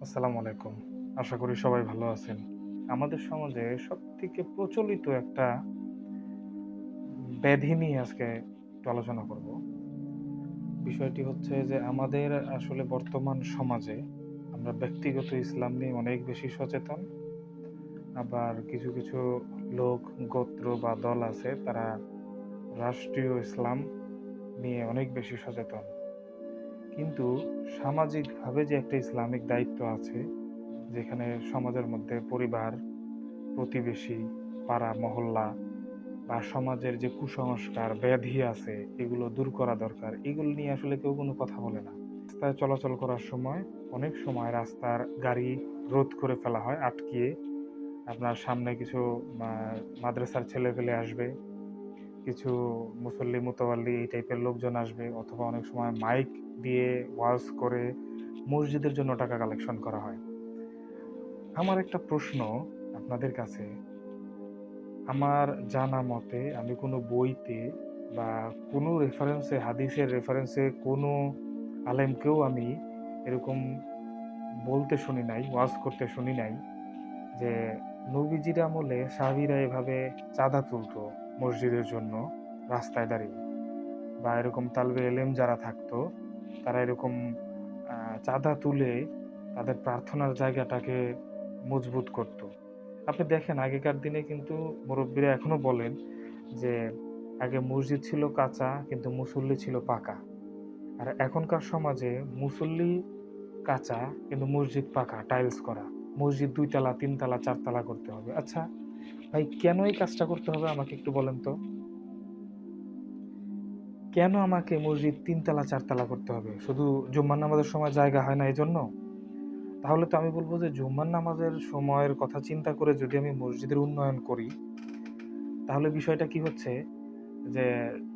আসসালামু আলাইকুম। আশা করি সবাই ভালো আছেন। আমাদের সমাজে সবথেকে প্রচলিত একটা ব্যাধি নিয়ে আজকে একটু আলোচনা করব। বিষয়টি হচ্ছে যে আমাদের আসলে বর্তমান সমাজে আমরা ব্যক্তিগত ইসলাম নিয়ে অনেক বেশি সচেতন। আবার কিছু লোক, গোত্র বা দল আছে তারা রাষ্ট্রীয় ইসলাম নিয়ে অনেক বেশি সচেতন। কিন্তু সামাজিকভাবে যে একটা ইসলামিক দায়িত্ব আছে, যেখানে সমাজের মধ্যে পরিবার, প্রতিবেশী, পাড়া, মহল্লা বা সমাজের যে কুসংস্কার, ব্যাধি আছে এগুলো দূর করা দরকার। এগুলো নিয়ে আসলে কেউ কোনো কথা বলে না। রাস্তায় চলাচল করার সময় অনেক সময় রাস্তার গাড়ি রোধ করে ফেলা হয় আটকিয়ে। আপনার সামনে কিছু মা মাদ্রাসার ছেলেপেলে আসবে, কিছু মুসল্লি মুতাওয়াল্লি এই টাইপের লোকজন আসবে অথবা অনেক সময় মাইক দিয়ে ওয়াজ করে মসজিদের জন্য টাকা কালেকশন করা হয়। আমার একটা প্রশ্ন আপনাদের কাছে, আমার জানা মতে আমি কোনো বইতে বা কোনো রেফারেন্সে, হাদিসের রেফারেন্সে কোনো আলেমকেও আমি এরকম বলতে শুনি নাই, ওয়াজ করতে শুনি নাই যে নবীজির আমলে সাহাবীরা এভাবে চাঁদা তুলতো মসজিদের জন্য রাস্তায় দাঁড়িয়ে, বা এরকম তালবে এলেম যারা থাকতো তারা এরকম চাঁদা তুলে তাদের প্রার্থনার জায়গাটাকে মজবুত করত। আপনি দেখেন আগেকার দিনে কিন্তু মুরব্বীরা এখনো বলেন যে আগে মসজিদ ছিল কাঁচা কিন্তু মুসল্লি ছিল পাকা। আর এখনকার সমাজে মুসল্লি কাঁচা কিন্তু মসজিদ পাকা, টাইলস করা। মসজিদ ২ তলা, ৩ তলা, ৪ তলা করতে হবে। আচ্ছা ভাই, কেন এই কাজটা করতে হবে আমাকে একটু বলেন তো? কেন আমাকে মসজিদ ৩ তলা, ৪ তলা করতে হবে? শুধু জুম্মার নামাজের সময় জায়গা হয় না এজন্য? তাহলে তো আমি বলব যে জুম্মার নামাজের সময়ের কথা চিন্তা করে যদি আমি মসজিদের উন্নয়ন করি, তাহলে বিষয়টা কি হচ্ছে যে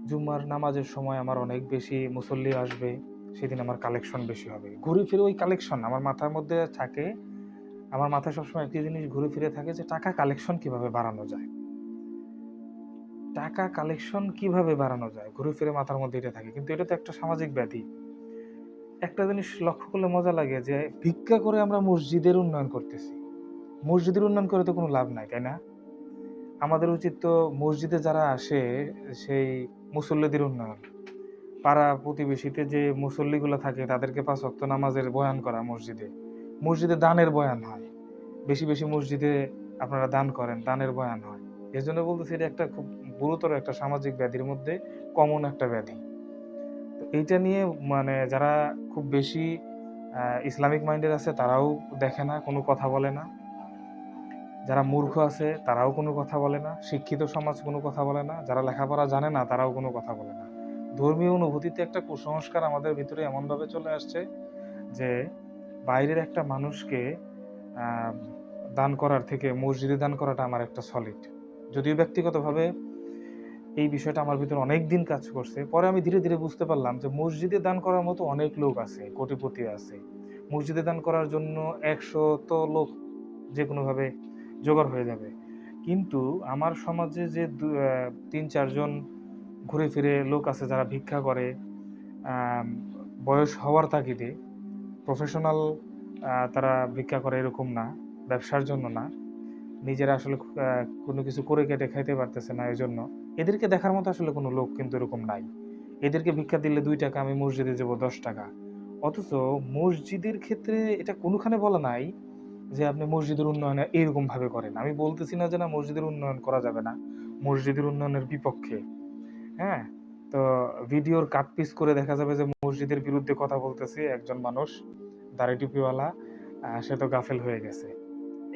জুম্মার নামাজের সময় আমার অনেক বেশি মুসল্লি আসবে, সেদিন আমার কালেকশন বেশি হবে। ঘুরে ফিরে ওই কালেকশন আমার মাথার মধ্যে থাকে। আমার মাথায় সবসময় একটি জিনিস ঘুরে ফিরে থাকে যে টাকা কালেকশন কিভাবে বাড়ানো যায়। টাকা কালেকশন কিভাবে বাড়ানো যায়? ঘুরে ফিরে মাথার মধ্যে এটা থাকে। কিন্তু এটা তো একটা সামাজিক ব্যাধি। একটা জিনিস লক্ষ্য করলে মজা লাগে যে ভিক্ষা করে আমরা মসজিদের উন্নয়ন করতেছি। মসজিদের উন্নয়ন করে তো কোনো লাভ নাই, তাই না? আমাদের উচিত তো মসজিদে যারা আসে সেই মুসল্লিদের উন্নয়ন। পাড়া প্রতিবেশীতে যে মুসল্লিগুলো থাকে তাদেরকে ৫ ওয়াক্ত নামাজের বয়ান করা মসজিদে। মসজিদে দানের বয়ান হয়। বেশি, বেশি মসজিদে আপনারা দান করেন, দানের বয়ান হয়। এজন্য বলতেছি এটা একটা খুব গুরুতর একটা সামাজিক ব্যাধির মধ্যে কমন একটা ব্যাধি। তো এইটা নিয়ে মানে যারা খুব বেশি ইসলামিক মাইন্ডের আছে তারাও দেখে না, কোনো কথা বলে না। যারা মূর্খ আছে তারাও কোনো কথা বলে না। শিক্ষিত সমাজ কোনো কথা বলে না। যারা লেখাপড়া জানে না তারাও কোনো কথা বলে না। ধর্মীয় অনুভূতিতে একটা কুসংস্কার আমাদের ভিতরে এমনভাবে চলে আসছে যে বাইরের একটা মানুষকে আ দান করার থেকে মসজিদে দান করাটা আমার একটা সলিড। যদিও ব্যক্তিগতভাবে এই বিষয়টা আমার ভিতরে অনেকদিন কাজ করছে। পরে আমি ধীরে, ধীরে বুঝতে পারলাম যে মসজিদে দান করার মতো অনেক লোক আছে, কোটিপতি আছে। মসজিদে দান করার জন্য ১০০ লোক যেকোনোভাবে জোগাড় হয়ে যাবে। কিন্তু আমার সমাজে যে ৩-৪ জন ঘুরে ফিরে লোক আছে যারা ভিক্ষা করে, আম বয়স হওয়ার তাগিদে, প্রফেশনাল তারা ভিক্ষা করে এরকম না, ব্যবসার জন্য না। নিজেরা আসলে কোনো কিছু করে খেটে খাইতে পারতেছে না এজন্য। এদেরকে দেখার মতো আসলে কোনো লোক কিন্তু এরকম নাই। এদেরকে ভিক্ষা দিলে ৳২ আমি মসজিদে যাবো ৳১০। অথচ মসজিদের ক্ষেত্রে এটা কোনোখানে বলা নাই যে আপনি মসজিদের উন্নয়ন এরকমভাবে করেন। আমি বলতেছি না যে না মসজিদের উন্নয়ন করা যাবে না। মসজিদের উন্নয়নের বিপক্ষে। হ্যাঁ? তো ভিডিওর কাট পিস করে দেখা যাবে যে মসজিদের বিরুদ্ধে কথা বলতেছে একজন মানুষ, দাড়ি টুপিওয়ালা, সে তো গাফেল হয়ে গেছে।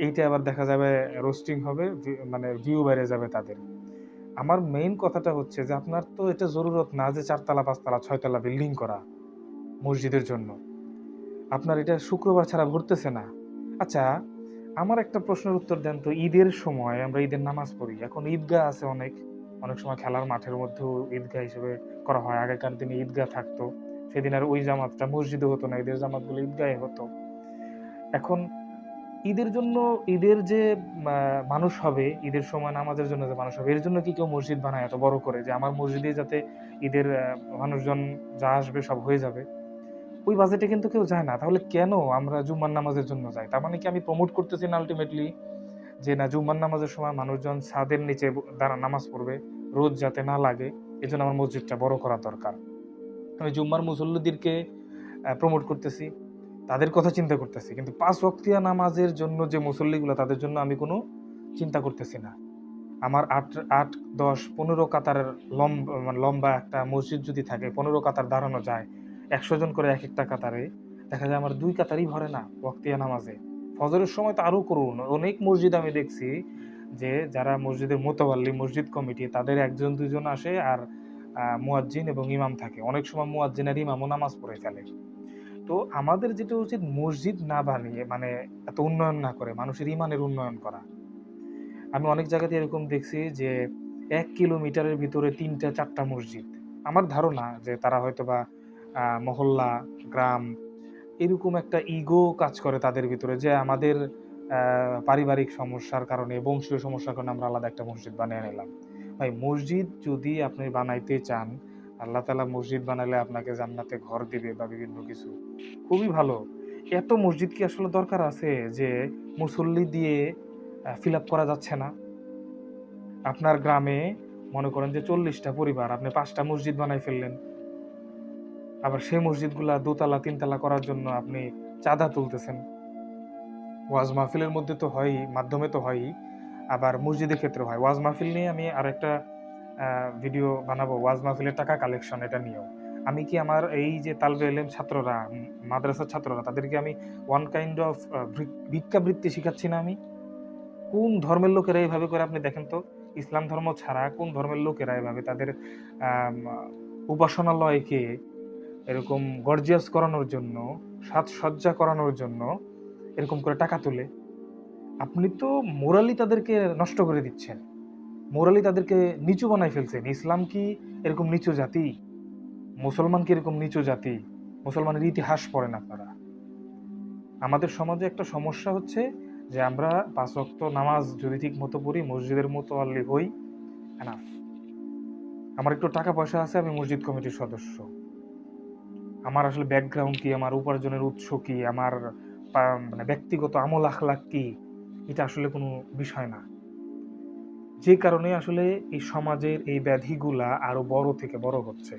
এইটা আবার দেখা যাবে রোস্টিং হবে, মানে ভিউ বেড়ে যাবে তাদের। আমার মেইন কথাটা হচ্ছে যে আপনার তো এটা জরুরত না যে ৪ তলা, ৫ তলা, ৬ তলা বিল্ডিং করা মসজিদের জন্য। আপনার এটা শুক্রবার ছাড়া ভরতেছে না। আচ্ছা, আমার একটা প্রশ্নের উত্তর দেন তো, ঈদের সময় আমরা ঈদের নামাজ পড়ি। এখন ঈদগাহ আছে অনেক। অনেক সময় খেলার মাঠের মধ্যেও ঈদগাহ হিসেবে করা হয়। আগেকার দিনে ঈদগাহ থাকতো। সেদিন আর ওই জামাতটা মসজিদে হতো না। ঈদের জামাতগুলো ঈদগাহে হতো। এখন ঈদের জন্য, ঈদের যে মা মানুষ হবে, ঈদের সময় নামাজের জন্য যে মানুষ হবে, এর জন্য কি কেউ মসজিদ বানায় এত বড় করে যে আমার মসজিদেই যাতে ঈদের মানুষজন যা আসবে সব হয়ে যাবে? ওই বাজেটে কিন্তু কেউ যায় না। তাহলে কেন আমরা জুম্মার নামাজের জন্য যাই? তার মানে কি আমি প্রমোট করতেছি না আল্টিমেটলি যে না, জুম্মার নামাজের সময় মানুষজন ছাদের নিচে দাঁড়া নামাজ পড়বে, রোদ যাতে না লাগে, এজন্য আমার মসজিদটা বড় করা দরকার। আমি জুম্মার মুসল্লিদেরকে প্রমোট করতেছি, তাদের কথা চিন্তা করতেছি, কিন্তু ৫ ওয়াক্তিয়া নামাজের জন্য যে মুসল্লিগুলো তাদের জন্য আমি কোনো চিন্তা করতেছি না। আমার ৮, ১০, ১৫ কাতারের লম্বা একটা মসজিদ যদি থাকে, ১৫ কাতার দাঁড়ানো যায়, ১০০ জন করে একেকটা কাতারে, দেখা যায় আমার ২ কাতারই ভরে না ওয়াক্তিয়া নামাজে। ফজরের সময় তো আরও করুন। অনেক মসজিদ আমি দেখছি যে যারা মসজিদের মোতাওয়াল্লি, মসজিদ কমিটি, তাদের ১ জন ২ জন আসে আর মুয়াজ্জিন এবং ইমাম থাকে। অনেক সময় মুয়াজ্জিন আর ইমামও নামাজ পড়ে ফেলে। তো আমাদের যেটা উচিত, মসজিদ না বানিয়ে মানে এত উন্নয়ন না করে মানুষের ইমানের উন্নয়ন করা। আমি অনেক জায়গাতে এরকম দেখছি যে ১ কিলোমিটারের ভিতরে ৩টা ৪টা মসজিদ। আমার ধারণা যে তারা হয়তোবা মহল্লা, গ্রাম এরকম একটা ইগো কাজ করে তাদের ভিতরে যে আমাদের পারিবারিক সমস্যার কারণে, বংশীয় সমস্যার কারণে আমরা আলাদা একটা মসজিদ বানিয়ে নিলাম। ভাই, মসজিদ যদি আপনি বানাইতে চান, আল্লাহ তাআলা মসজিদ বানালে আপনাকে জান্নাতে ঘর দিবে বা বিভিন্ন কিছু। খুবই ভালো। এত মসজিদ কি আসলে দরকার আছে যে মুসল্লি দিয়ে ফিল আপ করা যাচ্ছে না? আপনার গ্রামে মনে করেন যে ৪০টা পরিবার, আপনি ৫টা মসজিদ বানাই ফেললেন। আবার সেই মসজিদগুলা দোতলা, তিনতলা করার জন্য আপনি চাঁদা তুলতেছেন। ওয়াজ মাহফিলের মধ্যে তো হয়ই, মাধ্যমে তো হয়ই, আবার মসজিদের ক্ষেত্রেও হয়। ওয়াজ মাহফিল নিয়ে আমি আরেকটা ভিডিও বানাবো, ওয়াজ মাহফিলের টাকা কালেকশন, এটা নিয়েও। আমি কি আমার এই যে তালবে ইলম ছাত্ররা, মাদ্রাসার ছাত্ররা, তাদেরকে আমি ওয়ান কাইন্ড অফ ভিক্ষাবৃত্তি শিখাচ্ছি না আমি? কোন ধর্মের লোকেরা এভাবে করে আপনি দেখেন তো? ইসলাম ধর্ম ছাড়া কোন ধর্মের লোকেরা এভাবে তাদের আম উপাসনালয়কে এরকম গর্জিয়াস করানোর জন্য, সাজসজ্জা করানোর জন্য এরকম করে টাকা তোলে? আপনি তো মোরালি তাদেরকে নষ্ট করে দিচ্ছেন। মোরালি তাদেরকে নিচু বানায় ফেলছেন। ইসলাম কি এরকম নিচু জাতি? মুসলমান কি এরকম নিচু জাতি? মুসলমানের ইতিহাস পড়েন আপনারা। আমাদের সমাজে একটা সমস্যা হচ্ছে যে আমরা ৫ ওয়াক্ত নামাজ যদি ঠিক মতো পড়ি, মসজিদের মুতাওয়াল্লি হই, এনাফ। আমার একটু টাকা পয়সা আছে, আমি মসজিদ কমিটির সদস্য। আমার আসলে ব্যাকগ্রাউন্ড কি, আমার উপার্জনের উৎস কি, আমার মানে ব্যক্তিগত আমল আখলাক কি, এটা আসলে কোনো বিষয় না। যে কারণে আসলে এই সমাজের এই ব্যাধিগুলা আরো বড় থেকে বড় হচ্ছে।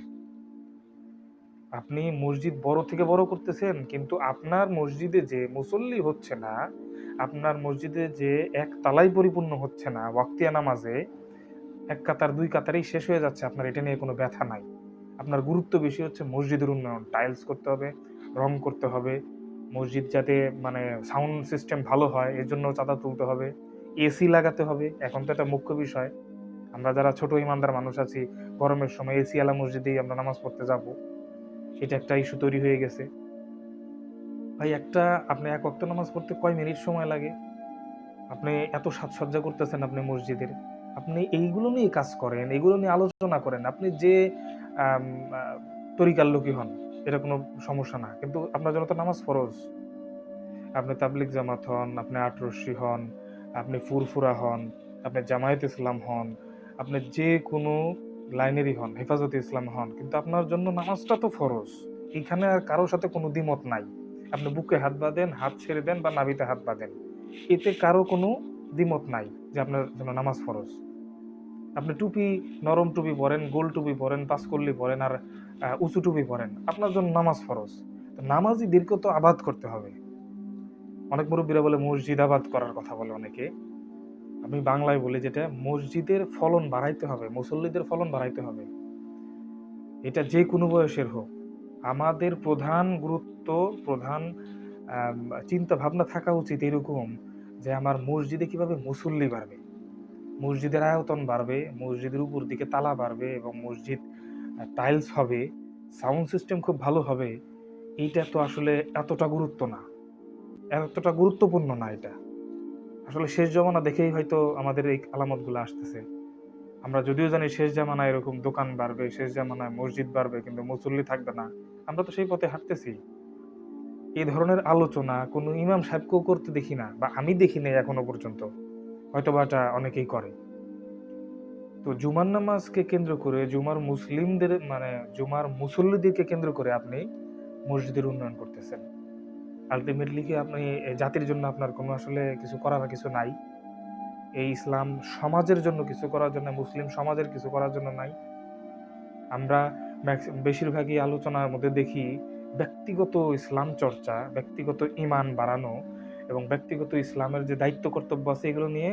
আপনি মসজিদ বড় থেকে বড় করতেছেন, কিন্তু আপনার মসজিদে যে মুসল্লি হচ্ছে না, আপনার মসজিদে যে এক তালাই পরিপূর্ণ হচ্ছে না ওয়াক্তিয়া নামাজে, ১ কাতার ২ কাতারেই শেষ হয়ে যাচ্ছে, আপনার এটা নিয়ে কোনো ব্যথা নাই। আপনার গুরুত্ব বেশি হচ্ছে মসজিদের উন্নয়ন। টাইলস করতে হবে, রং করতে হবে, মসজিদ যাতে মানে সাউন্ড সিস্টেম ভালো হয় এর জন্য চাঁদা তুলতে হবে, এসি লাগাতে হবে। এখন তো এটা মুখ্য বিষয়। আমরা যারা ছোট ইমানদার মানুষ আছি, গরমের সময় এসি আলা মসজিদেই আমরা নামাজ পড়তে যাব। এটা একটা ইস্যু তৈরি হয়ে গেছে। ভাই, আপনি ১ ওয়াক্ত নামাজ পড়তে কয় মিনিট সময় লাগে? আপনি এত সাজসজ্জা করতেছেন আপনি মসজিদের। আপনি এইগুলো নিয়ে কাজ করেন, এগুলো নিয়ে আলোচনা করেন। আপনি যে আম আ তরিকার লোকই হন, এটা কোনো সমস্যা না। কিন্তু আপনার জন্য তো নামাজ ফরজ। আপনি তাবলিগ জামাত হন, আপনি আটরশি হন, আপনি ফুরফুরা হন, আপনি জামায়াতে ইসলাম হন, আপনি যে কোনো লাইনেরই হন, হেফাজতে ইসলাম হন। কিন্তু আপনার জন্য নামাজটা তো ফরজ। এখানে আর কারো সাথে কোনো দ্বিমত নাই। আপনি বুকে হাত বাঁধেন, হাত ছেড়ে দেন বা নাভিতে হাত বাঁধেন। এতে কারো কোনো দ্বিমত নাই যে আপনার জন্য নামাজ ফরজ। আপনি টুপি, নরম টুপি পরেন, গোল টুপি পরেন, পাঁচকল্লি পরেন আর উঁচু টুপি পরেন। আপনার জন্য নামাজ ফরজ। তো নামাজীদেরকেও তো আবাদ করতে হবে। অনেক মুরব্বীরা বলে মসজিদ আবাদ করার কথা বলে অনেকে। আমি বাংলায় বলি যেটা, মসজিদের ফলন বাড়াইতে হবে, মুসল্লিদের ফলন বাড়াইতে হবে। এটা যে কোনো বয়সের হোক। আমাদের প্রধান গুরুত্ব, প্রধান আম চিন্তা ভাবনা থাকা উচিত এরকম যে আমার মসজিদে কিভাবে মুসল্লি বাড়বে, মসজিদের আয়তন বাড়বে, মসজিদের উপর দিকে তালা বাড়বে এবং মসজিদ টাইলস হবে, সাউন্ড সিস্টেম খুব ভালো হবে। এইটা তো আসলে এতটা গুরুত্ব না, এতটা গুরুত্বপূর্ণ না এটা। আসলে শেষ জমানা দেখেই হয়তো আমাদের এই আলামতগুলো আসতেছে। আমরা যদিও জানি শেষ জামানায় এরকম দোকান বাড়বে, শেষ জামানায় মসজিদ বাড়বে, কিন্তু মুসল্লি থাকবে না। আমরা তো সেই পথে হাঁটতেছি। এই ধরনের আলোচনা কোনো ইমাম সাহেবকেও করতে দেখি না, বা আমি দেখি নাই এখনো পর্যন্ত। হয়তোবা এটা অনেকেই করে। তো জুমার নামাজকে কেন্দ্র করে, জুমার মুসল্লিদেরকে কেন্দ্র করে আপনি মসজিদের উন্নয়ন করতেছেন। আলটিমেটলি কি আপনি এই জাতির জন্য আপনার কোনো আসলে কিছু করার কিছু নাই? এই ইসলাম সমাজের জন্য কিছু করার জন্য, মুসলিম সমাজের কিছু করার জন্য নাই? আমরা বেশিরভাগই আলোচনার মধ্যে দেখি ব্যক্তিগত ইসলাম চর্চা, ব্যক্তিগত ঈমান বাড়ানো এবং ব্যক্তিগত ইসলামের যে দায়িত্ব কর্তব্য আছে এগুলো নিয়ে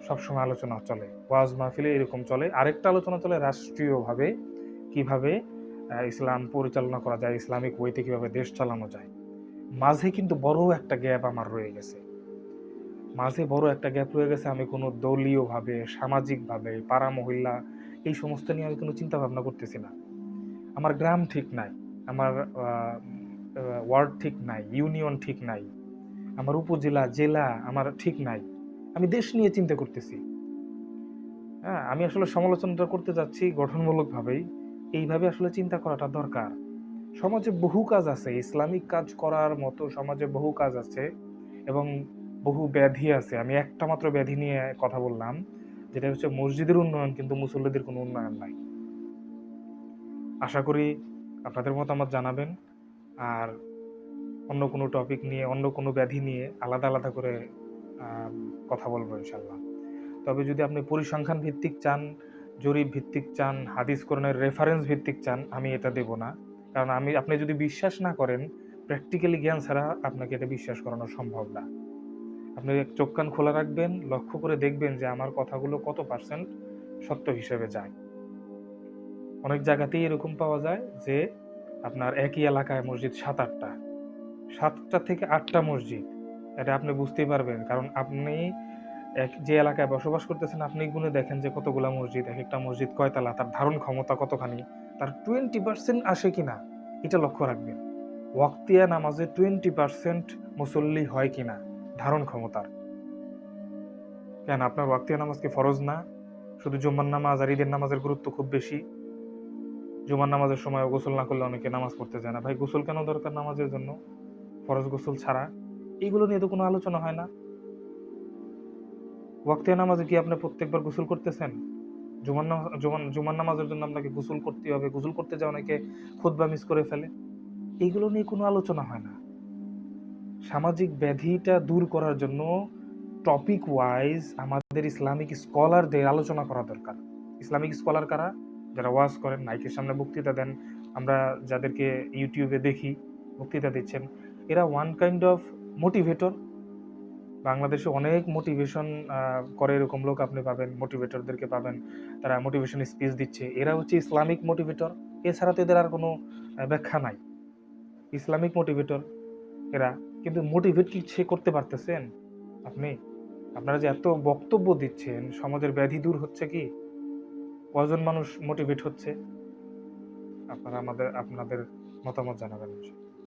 সবসময় আলোচনা চলে। ওয়াজ মাহফিলে এরকম চলে। আরেকটা আলোচনা চলে রাষ্ট্রীয়ভাবে কিভাবে ইসলাম পরিচালনা করা যায়, ইসলামিক ওয়েতে কিভাবে দেশ চালানো যায়। মাঝে কিন্তু বড় একটা গ্যাপ আমার রয়ে গেছে। আমি কোনো দলীয়ভাবে, সামাজিকভাবে, পাড়া মহল্লা এই সমস্ত নিয়ে আমি কোনো চিন্তা ভাবনা করতেছি না। আমার গ্রাম ঠিক নাই, আমার ওয়ার্ড ঠিক নাই, ইউনিয়ন ঠিক নাই, আমার উপজেলা, জেলা আমার ঠিক নাই। আমি দেশ নিয়ে চিন্তা করতেছি। হ্যাঁ, আমি আসলে সমালোচনাটা করতে যাচ্ছি গঠনমূলকভাবেই। এইভাবে আসলে চিন্তা করাটা দরকার। সমাজে বহু কাজ আছে, ইসলামিক কাজ করার মতো সমাজে বহু কাজ আছে এবং বহু ব্যাধি আছে। আমি একটা মাত্র ব্যাধি নিয়ে কথা বললাম, যেটা হচ্ছে মসজিদের উন্নয়ন, কিন্তু মুসল্লিদের কোনো উন্নয়ন নাই। আশা করি আপনাদের মতামত জানাবেন। আর অন্য কোনো টপিক নিয়ে, অন্য কোনো ব্যাধি নিয়ে আলাদা আলাদা করে কথা বলবো ইনশাল্লাহ। তবে যদি আপনি পরিসংখ্যান ভিত্তিক চান, জরিপ ভিত্তিক চান, হাদিস কোরআনের রেফারেন্স ভিত্তিক চান, আমি এটা দেব না। কারণ আপনি যদি বিশ্বাস না করেন, প্র্যাকটিক্যালি জ্ঞান ছাড়া আপনাকে এটা বিশ্বাস করানো সম্ভব না। আপনি চোখ কান খোলা রাখবেন, লক্ষ্য করে দেখবেন যে আমার কথাগুলো কত পার্সেন্ট সত্য হিসেবে যায়। অনেক জায়গাতেই এরকম পাওয়া যায় যে আপনার একই এলাকায় মসজিদ 7-8টা, 7টা থেকে 8টা মসজিদ। এটা আপনি বুঝতেই পারবেন, কারণ আপনি যে এলাকায় বসবাস করতেছেন আপনি গুনে দেখেন যে কতগুলা মসজিদ, এক একটা মসজিদ কয়তলা, তার ধারণ ক্ষমতা কতখানি, তার 20% আসে কিনা এটা লক্ষ্য রাখবেন। ওয়াক্তিয়া নামাজে 20% মুসল্লি হয় কিনা ধারণ ক্ষমতার। কেন আপনার ওয়াক্তিয়া নামাজ কি ফরজ না? শুধু জুম্মার নামাজ আর ঈদের নামাজের গুরুত্ব খুব বেশি? জুমার নামাজের সময় গোসল না করলে অনেকে নামাজ পড়তে যায় না। ভাই, গোসল কেন দরকার নামাজের জন্য, ফরজ গোসল ছাড়া? এইগুলো নিয়ে তো কোনো আলোচনা হয় না। ওয়াক্তিয়া নামাজে কি আপনি প্রত্যেকবার গোসল করতেছেন? জুমার নামাজের জন্য আপনাকে গোসল করতে হবে, গোসল করতে যায় অনেকে খুতবা মিস করে ফেলে। এইগুলো নিয়ে কোনো আলোচনা হয় না। সামাজিক ব্যাধিটা দূর করার জন্য টপিক ওয়াইজ আমাদের ইসলামিক স্কলারদের আলোচনা করা দরকার। ইসলামিক স্কলার কারা? যারা ওয়াজ করেন, মাইকের সামনে বক্তৃতা দেন, আমরা যাদেরকে ইউটিউবে দেখি বক্তৃতা দিচ্ছেন, এরা ওয়ান কাইন্ড অফ মোটিভেটর। বাংলাদেশে অনেক মোটিভেশন করে এরকম লোক আপনি পাবেন, মোটিভেটরদেরকে পাবেন, তারা মোটিভেশন স্পিচ দিচ্ছে। এরা হচ্ছে ইসলামিক মোটিভেটর। এছাড়া তো এদের আর কোনো ব্যাখ্যা নাই। ইসলামিক মোটিভেটর এরা। কিন্তু মোটিভেট কি সে করতে পারতেছেন আপনি? আপনারা যে এত বক্তব্য দিচ্ছেন, সমাজের ব্যাধি দূর হচ্ছে কি? কজন মানুষ মোটিভেট হচ্ছে? আপনারা আপনাদের মতামত জানাবেন।